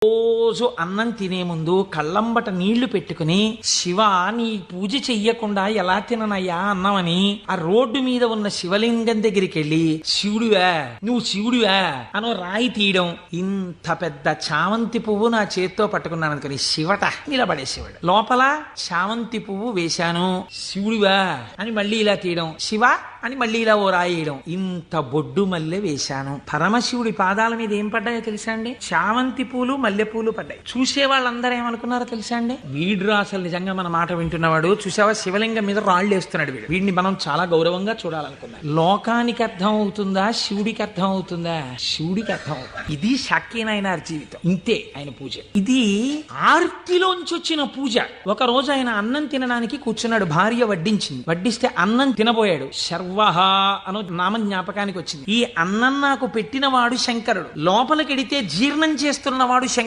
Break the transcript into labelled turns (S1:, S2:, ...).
S1: రోజు అన్నం తినే ముందు కళ్ళంబట నీళ్లు పెట్టుకుని శివ నీ పూజ చెయ్యకుండా ఎలా తిననయ్యా అన్నామని ఆ రోడ్డు మీద ఉన్న శివలింగం దగ్గరికి వెళ్ళి శివుడివా నువ్వు శివుడివా అనో రాయి తీయడం. ఇంత పెద్ద చామంతి పువ్వు నా చేత్తో పట్టుకున్నాను అనుకుని శివట నిలబడే శివుడు లోపల చామంతి పువ్వు వేశాను శివుడివా అని మళ్ళీ ఇలా తీయడం శివ అని మళ్ళీ ఇలా ఓ రాయేయడం. ఇంత బొడ్డు మల్లె వేశాను. పరమశివుడి పాదాల మీద ఏం పడ్డాయో తెలుసా అండి? చామంతి పూలు మల్లెపూలు పడ్డాయి. చూసే వాళ్ళందరూ ఏమనుకున్నారో తెలుసా అండి? వీడు అసలు నిజంగా మన మాట వింటున్నవాడు, చూసావా శివలింగం మీద రాళ్ళు వేస్తున్నాడు వీడు, వీడిని మనం చాలా గౌరవంగా చూడాలనుకున్నాం. లోకానికి అర్థం అవుతుందా శివుడికి అర్థం అవుతుందా? శివుడికి అర్థం అవుతుంది. ఇది శాక్యనాయనార్ జీవితం, ఇంతే ఆయన పూజ. ఇది ఆర్తిలోంచి వచ్చిన పూజ. ఒక రోజు ఆయన అన్నం తినడానికి కూర్చున్నాడు, భార్య వడ్డించింది. వడ్డిస్తే అన్నం తినబోయాడు. శర్వహ అను నామం జ్ఞాపకానికి వచ్చింది. ఈ అన్నం నాకు పెట్టిన వాడు శంకరుడు, లోపలికెడితే జీర్ణం చేస్తున్నవాడు శంకరుడు.